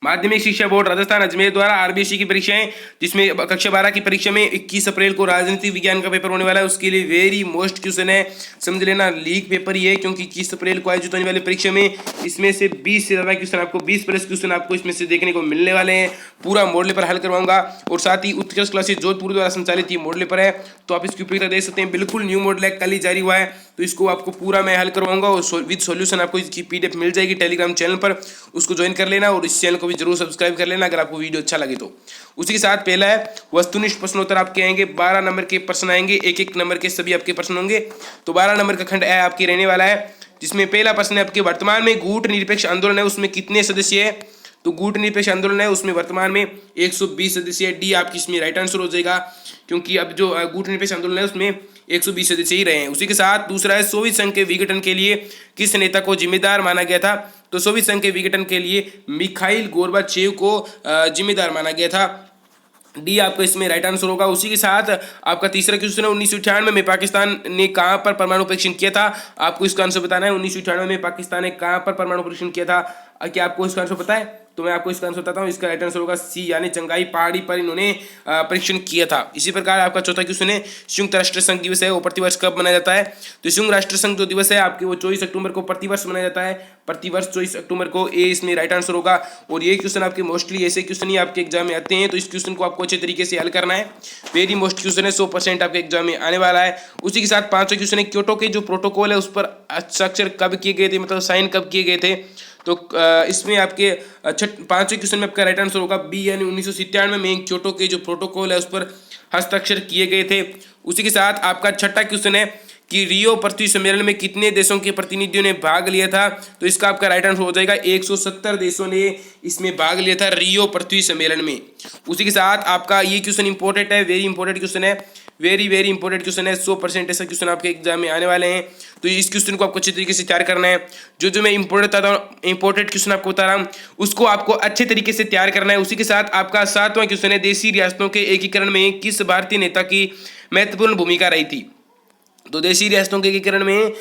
माध्यमिक शिक्षा बोर्ड राजस्थान अजमेर द्वारा आरबीएसई की परीक्षाएं, जिसमें कक्षा 12 की परीक्षा में 21 अप्रैल को राजनीति विज्ञान का पेपर होने वाला है। उसके लिए वेरी मोस्ट क्वेश्चन है, समझ लेना लीक पेपर ही है, क्योंकि 21 अप्रैल को आयोजित होने वाली परीक्षा में इसमें से 20 से ज़्यादा क्वेश्चन आपको 20 प्लस क्वेश्चन आपको इसमें से देखने को मिलने वाले हैं। पूरा मॉडल पर हल करवाऊंगा और साथ ही उत्कृष्ट क्लासेस जोधपुर द्वारा संचालित ये मॉडल पर है, तो आप इसकी उपयोगिता दे सकते हैं। बिल्कुल न्यू मॉडल है, कल ही जारी हुआ है, तो इसको आपको पूरा मैं हल करवाऊंगा और विद सॉल्यूशन आपको इसकी पीडीएफ मिल जाएगी टेलीग्राम चैनल पर, उसको ज्वाइन कर लेना और इस चैनल को भी जरूर सब्सक्राइब कर लेना अगर आपको वीडियो अच्छा लगे तो। उसी के साथ पहला है वस्तुनिष्ठ प्रश्नोत्तर आपके आएंगे, 12 नंबर के प्रश्न आएंगे, एक एक नंबर के सभी आपके प्रश्न होंगे। तो 12 नंबर का खंड है आपके रहने वाला है, जिसमें पहला प्रश्न है आपके वर्तमान में गुट निरपेक्ष आंदोलन है उसमें कितने सदस्य है। तो गुट निरपेक्ष आंदोलन है उसमें वर्तमान में 120 सदस्य है। डी आपकी इसमें राइट आंसर हो जाएगा, क्योंकि अब जो गुट निरपेक्ष आंदोलन है उसमें 120 सदस्य ही रहे हैं। उसी के साथ दूसरा है सोवियत संघ के विघटन के लिए किस नेता को जिम्मेदार माना गया था। तो सोवियत संघ के विघटन के लिए मिखाइल गोर्बाचेव को जिम्मेदार माना गया था। डी आपका इसमें राइट आंसर होगा। उसी के साथ आपका तीसरा क्वेश्चन है 1998 में पाकिस्तान ने कहां पर परमाणु परीक्षण किया था। आपको इसका आंसर बताना है 1998 में पाकिस्तान ने कहां पर परमाणु परीक्षण किया था। क्या आपको इसका आंसर पता है? तो मैं आपको इसका आंसर बताता हूँ। इसका राइट आंसर होगा सी, यानी चंगाई पहाड़ी पर इन्होंने परीक्षण किया था। इसी प्रकार आपका चौथा क्वेश्चन है संयुक्त राष्ट्र संघ दिवस है वो प्रतिवर्ष कब मनाया जाता है। तो संयुक्त राष्ट्र संघ जो दिवस है आपके वो 24 अक्टूबर को प्रतिवर्ष मनाया जाता है, प्रतिवर्ष 24 अक्टूबर को। ए इसमें राइट आंसर होगा। और ये क्वेश्चन आपके मोस्टली ऐसे क्वेश्चन ही आपके एग्जाम में आते हैं, तो इस क्वेश्चन को आपको अच्छे तरीके से हल करना है। वेरी मोस्ट क्वेश्चन है, 100% आपके एग्जाम में आने वाला है। उसी के साथ पांचवा क्वेश्चन है क्योटो के जो प्रोटोकॉल है उस पर हस्ताक्षर कब किए गए थे, मतलब साइन कब किए गए थे। तो इसमें आपके पांचवें क्वेश्चन में आपका राइट आंसर होगा बी, यानी 1997 में क्योटो के जो प्रोटोकॉल है उस पर हस्ताक्षर किए गए थे। उसी के साथ आपका छठा क्वेश्चन है कि रियो पृथ्वी सम्मेलन में कितने देशों के प्रतिनिधियों ने भाग लिया था। तो इसका आपका राइट आंसर हो जाएगा 170 देशों ने इसमें भाग लिया था रियो पृथ्वी सम्मेलन में। उसी के साथ आपका ये क्वेश्चन इंपॉर्टेंट है, वेरी इंपॉर्टेंट क्वेश्चन है, वेरी वेरी इंपॉर्टेंट क्वेश्चन है। 100% ऐसा क्वेश्चन आपके एग्जाम में आने वाले हैं, तो इस क्वेश्चन को आपको अच्छे तरीके से तैयार करना है। जो मैं इंपॉर्टेंट क्वेश्चन आपको बता रहा हूँ उसको आपको अच्छे तरीके से तैयार करना है। उसी के साथ आपका 7वां क्वेश्चन है देशी रियासतों के एकीकरण में किस भारतीय नेता की महत्वपूर्ण भूमिका रही थी। तो देशी रियासतों के एकीकरण में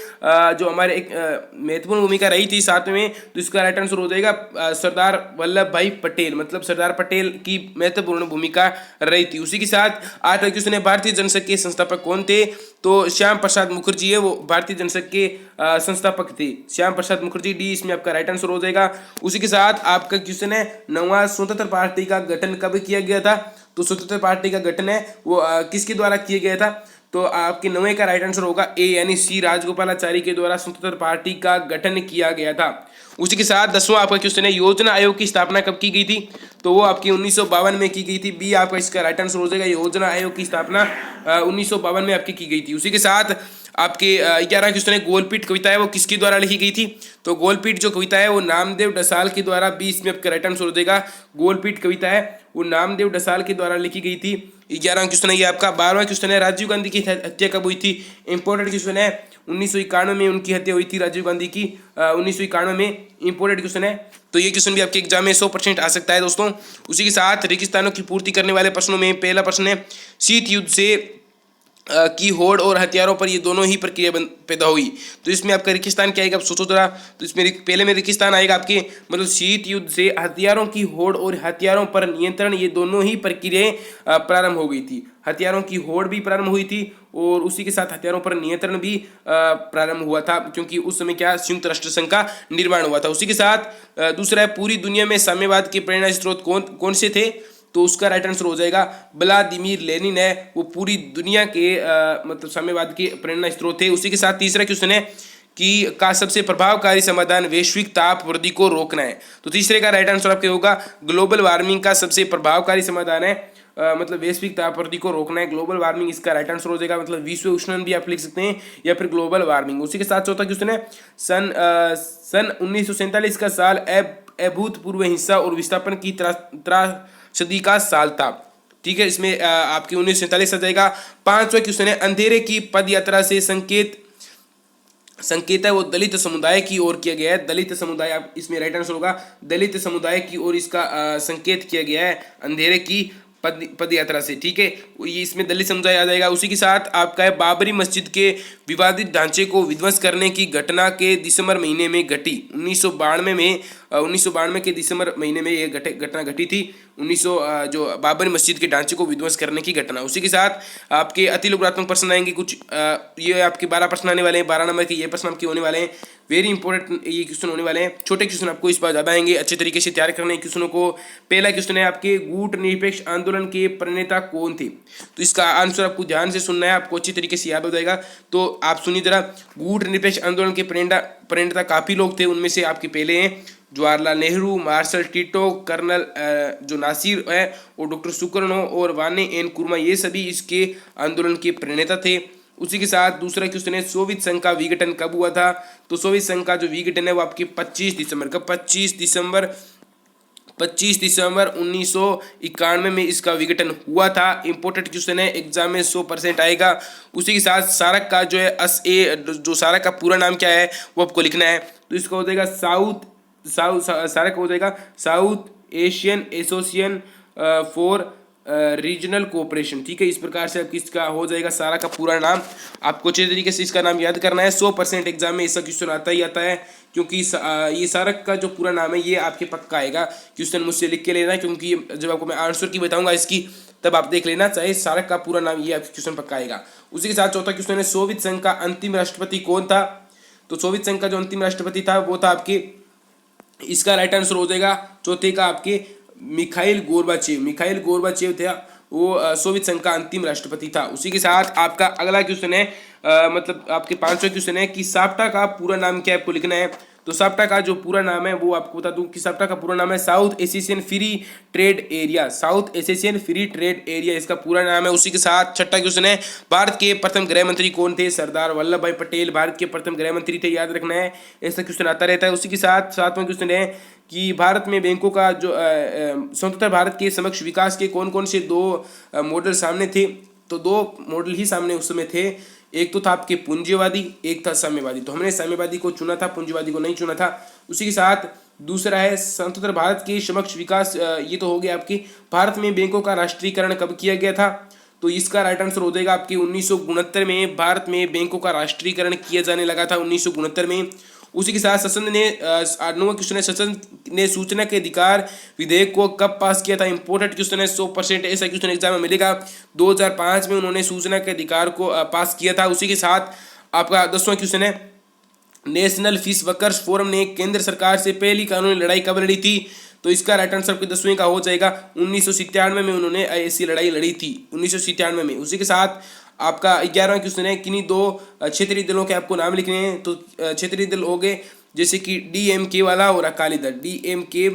जो हमारे एक महत्वपूर्ण भूमिका रही थी 7 में, तो इसका राइट आंसर हो जाएगा सरदार वल्लभ भाई पटेल, मतलब सरदार पटेल की महत्वपूर्ण भूमिका रही थी। उसी के साथ 8वां क्वेश्चन है भारतीय जनसंघ के संस्थापक कौन थे। तो श्याम प्रसाद मुखर्जी है वो भारतीय जनसंघ के संस्थापक थे, श्याम प्रसाद मुखर्जी। डी इसमें आपका राइट आंसर हो जाएगा। उसी के साथ आपका क्वेश्चन है 9वां स्वतंत्र पार्टी का गठन कब किया गया था। तो स्वतंत्र पार्टी का गठन है वो किसके द्वारा किया गया था। तो आपके 9वें का राइट आंसर होगा ए, यानी सी राजगोपालाचारी के द्वारा स्वतंत्र पार्टी का गठन किया गया था। उसी के साथ 10वां आपका क्वेश्चन है योजना आयोग की स्थापना कब की गई थी। तो वो आपकी 1952 में की गई थी। बी आपका इसका राइट आंसर हो जाएगा, योजना आयोग की स्थापना 1952 में आपकी की गई थी। उसी के साथ आपके 11वां क्वेश्चन है गोलपीट कविता है वो किसके द्वारा लिखी गई थी। तो गोलपीट जो कविता है वो नामदेव डसाल के द्वारा, 20 में आपका राइट आंसर हो जाएगा। गोलपीट कविता है वो नामदेव डसाल के द्वारा लिखी गई थी। 11वां क्वेश्चन है ये आपका। 12वां क्वेश्चन है राजीव गांधी की हत्या कब हुई थी। इंपॉर्टेंट क्वेश्चन है, 1991 में उनकी हत्या हुई थी राजीव गांधी की, 1991 में। इंपॉर्टेंट क्वेश्चन है, तो ये क्वेश्चन भी आपके एग्जाम में 100% आ सकता है दोस्तों। उसी के साथ रेगिस्तानों की पूर्ति करने वाले प्रश्नों में पहला प्रश्न है शीत युद्ध से की होड़ और हथियारों पर ये दोनों ही प्रक्रिया पैदा हुई। तो इसमें आपका रेगिस्तान क्या आएगा, आप सोचो जरा। तो इसमें पहले में रेगिस्तान आएगा आपके, मतलब शीत युद्ध से हथियारों की होड़ और हथियारों पर नियंत्रण, ये दोनों ही प्रक्रियाएं प्रारंभ हो गई थी। हथियारों की होड़ भी प्रारंभ हुई थी और उसी के साथ हथियारों पर नियंत्रण भी प्रारंभ हुआ था, क्योंकि उस समय क्या संयुक्त राष्ट्र संघ का निर्माण हुआ था। उसी के साथ दूसरा है पूरी दुनिया में साम्यवाद के प्रेरणा स्रोत कौन से थे। तो उसका राइट आंसर हो जाएगा व्लादिमीर लेनिन है वो पूरी दुनिया के मतलब साम्यवाद के प्रेरणा स्रोत थे। उसी के साथ तीसरा क्वेश्चन है कि का सबसे प्रभावकारी समाधान वैश्विक ताप वृद्धि को रोकना है। तो तीसरे का राइट आंसर आपके होगा ग्लोबल वार्मिंग का सबसे प्रभावकारी समाधान है मतलब वैश्विक ताप वृद्धि को रोकना है, ग्लोबल वार्मिंग इसका राइट आंसर हो जाएगा। मतलब विश्व उष्णन भी आप लिख सकते हैं या फिर ग्लोबल वार्मिंग। उसी के साथ चौथा क्वेश्चन है सन 1947 का साल अभूतपूर्व हिंसा और विस्थापन की त्रासदी का साल था। ठीक है, इसमें आपके 1947 आ जाएगा। 5वां क्वेश्चन है अंधेरे की पद यात्रा से संकेत है वो दलित समुदाय की ओर किया गया है। दलित समुदाय, आप इसमें राइट आंसर होगा दलित समुदाय की ओर इसका संकेत किया गया है अंधेरे की पद यात्रा से। ठीक है, ये इसमें दलित समुदाय आ जाएगा। उसी के साथ आपका है बाबरी मस्जिद के विवादित ढांचे को विध्वंस करने की घटना के दिसंबर महीने में घटी 1992 में 1992 के दिसंबर महीने में ये घटना घटी थी। 1900 जो बाबरी मस्जिद के ढांचे को विध्वंस करने की घटना। उसी के साथ आपके अति लोकात्मक प्रश्न आएंगे कुछ, ये आपके 12 प्रश्न आने वाले हैं। 12 नंबर के ये प्रश्न आपके होने वाले हैं, वेरी इंपॉर्टेंट ये क्वेश्चन होने वाले हैं। छोटे क्वेश्चन आपको इस बार ज़्यादा आएंगे, अच्छे तरीके से तैयार करने क्वेश्चनों को। पहला क्वेश्चन है आपके गुट निरपेक्ष आंदोलन के प्रणेता कौन थे? तो इसका आंसर आपको ध्यान से सुनना है, आपको अच्छी तरीके से याद हो जाएगा। तो आप सुनिए जरा, गुट निरपेक्ष आंदोलन के प्रणेता काफ़ी लोग थे। उनमें से आपके पहले हैं Jawaharlal Nehru, Marshal Tito, colonel जो नासिर है और डॉक्टर सुकर्णो और वाने एन कुर्मा, ये सभी इसके आंदोलन के प्रणेता थे। उसी के साथ दूसरा क्वेश्चन है सोवियत संघ का विघटन कब हुआ था? तो सोवियत संघ का जो विघटन है वो आपके 25 दिसंबर का 25 दिसंबर 1991 में इसका विघटन हुआ था। इंपॉर्टेंट क्वेश्चन है, एग्जाम में 100% आएगा। उसी के साथ सार्क का जो है जो सार्क का पूरा नाम क्या है वो आपको लिखना है। तो इसका हो जाएगा सार्क हो जाएगा south Asian association for regional cooperation. ठीक है, इस प्रकार से आपकी इसका हो जाएगा सारा का पूरा नाम। आपको अच्छे तरीके से इसका नाम याद करना है। 100% एग्जाम में इसका क्वेश्चन आता ही आता है, क्योंकि ये सारक का जो पूरा नाम है ये आपके पक्का आएगा। क्वेश्चन मुझसे लिख के लेना, क्योंकि जब आपको मैं आंसर की बताऊंगा इसकी तब आप देख लेना, चाहे सारक का पूरा नाम ये आपके क्वेश्चन पक्का आएगा। उसी के साथ चौथा क्वेश्चन है सोवियत संघ का अंतिम राष्ट्रपति कौन था? तो सोवियत संघ का जो अंतिम राष्ट्रपति था वो था आपके, इसका राइट आंसर हो जाएगा चौथे का आपके मिखाइल गोर्बाचेव थे, वो सोवियत संघ का अंतिम राष्ट्रपति था। उसी के साथ आपका अगला क्वेश्चन है मतलब आपके 5वां क्वेश्चन है कि साप्टा का पूरा नाम क्या आपको लिखना है। तो साप्टा का जो पूरा नाम है वो आपको बता दूं कि साप्टा का पूरा नाम है south Asian free trade area, इसका पूरा नाम है। उसी के साथ छठा क्वेश्चन है भारत के प्रथम गृह मंत्री कौन थे? सरदार वल्लभ भाई पटेल भारत के प्रथम गृह मंत्री थे, याद रखना है, ऐसा क्वेश्चन आता रहता है। उसी के साथ 7वां क्वेश्चन है कि भारत में बैंकों का जो स्वतंत्र भारत के समक्ष विकास के कौन कौन से 2 मॉडल सामने थे? तो 2 मॉडल ही सामने उस समय थे, एक तो था आपके पूंजीवादी, एक था साम्यवादी। तो हमने साम्यवादी को चुना था, पूंजीवादी को नहीं चुना था। उसी के साथ दूसरा है स्वतंत्र भारत के समक्ष विकास, ये तो हो गया आपके भारत में बैंकों का राष्ट्रीयकरण कब किया गया था? तो इसका राइट आंसर हो जाएगा आपके 1969 में भारत में बैंकों का राष्ट्रीयकरण किया जाने लगा था, 1969 में। उसी के साथ संसद ने 9वां क्वेश्चन है संसद ने सूचना के अधिकार विधेयक को कब पास किया था? इंपॉर्टेंट क्वेश्चन है, 100% ऐसा क्वेश्चन एग्जाम में मिलेगा। 2005 में उन्होंने सूचना के अधिकार को पास किया था। उसी के साथ आपका 10वां क्वेश्चन है नेशनल फिश वर्कर्स फोरम ने केंद्र सरकार से पहली कानूनी लड़ाई कब लड़ी थी? तो इसका राइट आंसर आपके 10वें का हो जाएगा 1997 में उन्होंने ऐसी लड़ाई लड़ी थी, 1997 में। उसी के साथ आपका 11वां क्वेश्चन है किन्हीं 2 क्षेत्रीय दलों के आपको नाम लिखने हैं। तो क्षेत्रीय दल हो गए जैसे कि DMK वाला और अकाली दल, DMK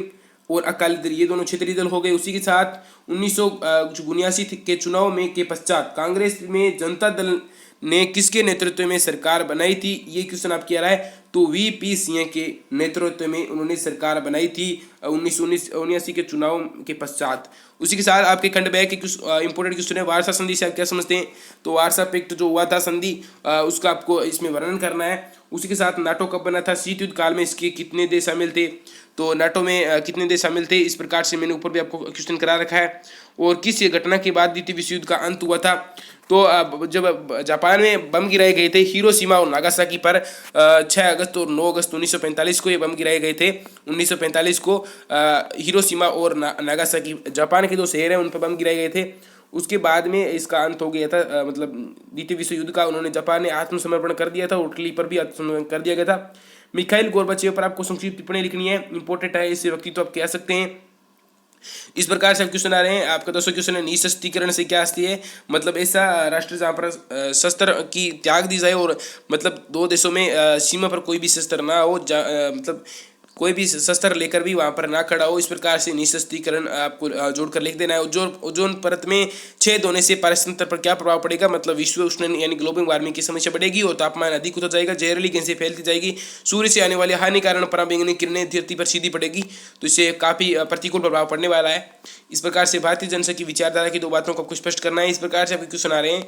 और अकाली दल, ये दोनों क्षेत्रीय दल हो गए। उसी के साथ 1979 के चुनाव में के पश्चात कांग्रेस में जनता दल ने किसके नेतृत्व में सरकार बनाई थी? ये क्वेश्चन आपके आ रहा है। तो VP सिंह के नेतृत्व में उन्होंने सरकार बनाई थी 1979 के चुनाव के पश्चात। उसी के साथ आपके खंड ब के कुछ इंपॉर्टेंट क्वेश्चन है वारसा संधि से आप क्या समझते हैं? तो वारसा पैक्ट जो हुआ था संधि, उसका आपको इसमें वर्णन करना है। उसी के साथ नाटो कब बना था? शीत युद्ध काल में इसके कितने देश शामिल थे? तो नाटो में कितने देश शामिल थे? इस प्रकार से मैंने ऊपर भी आपको क्वेश्चन करा रखा है। और किस घटना के बाद द्वितीय विश्व युद्ध का अंत हुआ था? तो जब जापान में बम गिराए गए थे हिरोशिमा और नागासाकी पर 6 अगस्त और 9 अगस्त 1945 को ये बम गिराए गए थे। 1945 को हिरोशिमा और नागासाकी जापान के 2 शहर हैं उन पर बम गिराए गए थे। उसके बाद में इसका अंत हो गया था, मतलब द्वितीय विश्व युद्ध का उन्होंने जापान ने आत्मसमर्पण कर दिया था, इटली पर भी आत्मसमर्पण कर दिया गया था। मिखाइल गोर्बाचेव पर आपको संक्षिप्त टिप्पणी लिखनी है, इंपॉर्टेंट है, इसे व्यक्तित्व आप कह सकते हैं। इस प्रकार से क्वेश्चन आ रहे हैं। आपका 200 क्वेश्चन है निःशस्त्रीकरण से क्या आती है? मतलब ऐसा राष्ट्र जहाँ पर शस्त्र की त्याग दी जाए और मतलब 2 देशों में सीमा पर कोई भी शस्त्र ना हो, मतलब कोई भी शस्त्र लेकर भी वहाँ पर ना खड़ा हो। इस प्रकार से निःशस्त्रीकरण आपको जोड़कर लिख देना है। ओजोन परत में छेद होने से पारिस्थितिक तंत्र पर क्या प्रभाव पड़ेगा? मतलब विश्व उष्णन यानी ग्लोबल वार्मिंग की समस्या बढ़ेगी और तापमान अधिक होता जाएगा, जहरीली गैसें फैलती जाएगी, सूर्य से आने वाली हानिकारक पराबैंगनी किरणें धरती पर सीधी पड़ेगी, तो इससे काफ़ी प्रतिकूल प्रभाव पड़ने वाला है। इस प्रकार से भारतीय जनता की विचारधारा की 2 बातों को आपको स्पष्ट करना है। इस प्रकार से आपके क्वेश्चन आ रहे हैं।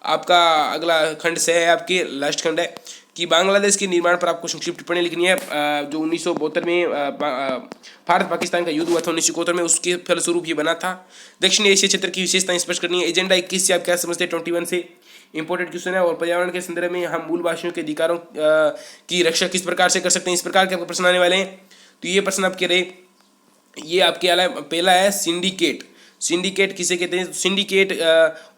आपका अगला खंड से है, आपके लास्ट खंड है कि बांग्लादेश के निर्माण पर आपको संक्षिप्त टिप्पणी लिखनी है। जो 1972 में भारत पाकिस्तान का युद्ध हुआ था 1971 में, उसके फलस्वरूप ये बना था। दक्षिण एशिया क्षेत्र की विशेषताएं स्पष्ट करनी है। एजेंडा 21 से आप क्या समझते हैं? 21 से इंपॉर्टेंट क्वेश्चन है। और पर्यावरण के संदर्भ में हम मूल वासियों के अधिकारों की रक्षा किस प्रकार से कर सकते हैं? इस प्रकार के आपको प्रश्न आने वाले हैं। तो ये प्रश्न आपके रहे। ये आपके वाला पहला है सिंडिकेट। सिंडिकेट किसे कहते हैं? सिंडिकेट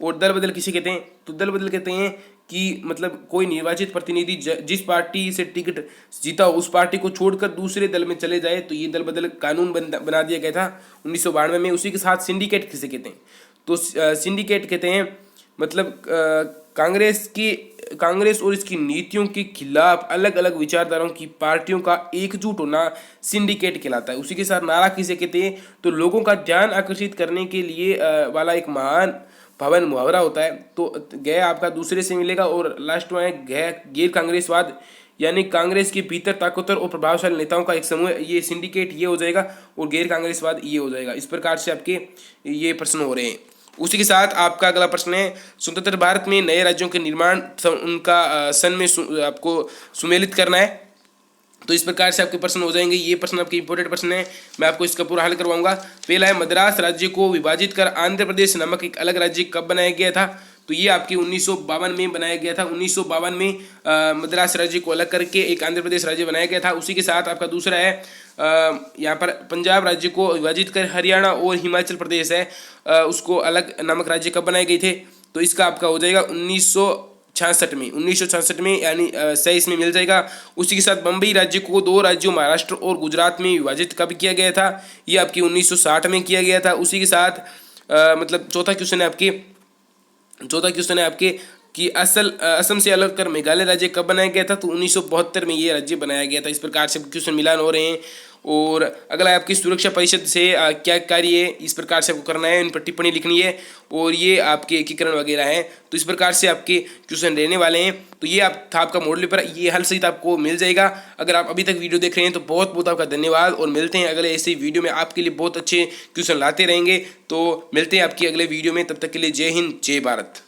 और दल बदल किसे कहते हैं? तो दल बदल कहते हैं कि मतलब कोई निर्वाचित प्रतिनिधि जिस पार्टी से टिकट जीता हो उस पार्टी को छोड़कर दूसरे दल में चले जाए, तो ये दल बदल कानून बना दिया गया था 1992 में। उसी के साथ सिंडिकेट किसे कहते हैं? तो सिंडिकेट कहते हैं मतलब कांग्रेस और इसकी नीतियों के खिलाफ अलग अलग विचारधाराओं की पार्टियों का एकजुट होना सिंडिकेट कहलाता है। उसी के साथ नारा किसे कहते हैं? तो लोगों का ध्यान आकर्षित करने के लिए वाला एक महान भवन मुहावरा होता है। तो गै आपका दूसरे से मिलेगा। और लास्ट में है गैर कांग्रेसवाद, यानी कांग्रेस के भीतर ताकतवर और प्रभावशाली नेताओं का एक समूह, ये सिंडिकेट ये हो जाएगा, और गैर कांग्रेसवाद ये हो जाएगा। इस प्रकार से आपके ये प्रश्न हो रहे हैं। उसी के साथ आपका अगला प्रश्न है, स्वतंत्र भारत में नए राज्यों के निर्माण उनका सन में आपको सुमेलित करना है। तो इस प्रकार से आपके प्रश्न हो जाएंगे। ये प्रश्न आपके इंपॉर्टेंट प्रश्न है, मैं आपको इसका पूरा हल करवाऊंगा। पहला है, मद्रास राज्य को विभाजित कर आंध्र प्रदेश नामक एक अलग राज्य कब बनाया गया था? तो ये आपके 1952 में बनाया गया था। 1952 में मद्रास राज्य को अलग करके एक आंध्र प्रदेश राज्य बनाया गया था। उसी के साथ आपका दूसरा है, यहाँ पर पंजाब राज्य को विभाजित कर हरियाणा और हिमाचल प्रदेश है उसको अलग नामक राज्य कब बनाए गए थे? तो इसका आपका हो जाएगा 1966 में, यानी सही इसमें मिल जाएगा। उसी के साथ बम्बई राज्य को दो राज्यों महाराष्ट्र और गुजरात में विभाजित कब किया गया था? ये आपकी 1960 में किया गया था। उसी के साथ मतलब चौथा क्वेश्चन है आपके कि असम से अलग कर मेघालय राज्य कब बनाया गया था? तो 1972 में ये राज्य बनाया गया था। इस प्रकार से क्वेश्चन मिलान हो रहे हैं। और अगला है आपकी सुरक्षा परिषद से क्या कार्य है, इस प्रकार से आपको करना है, इन पर टिप्पणी लिखनी है, और ये आपके एकीकरण वगैरह है। तो इस प्रकार से आपके क्वेश्चन रहने वाले हैं। तो ये था आपका मॉडल पेपर, ये हल सहित आपको मिल जाएगा। अगर आप अभी तक वीडियो देख रहे हैं तो बहुत बहुत आपका धन्यवाद, और मिलते हैं अगले ऐसे वीडियो में। आपके लिए बहुत अच्छे क्वेश्चन लाते रहेंगे। तो मिलते हैं आपकी अगले वीडियो में, तब तक के लिए जय हिंद, जय भारत।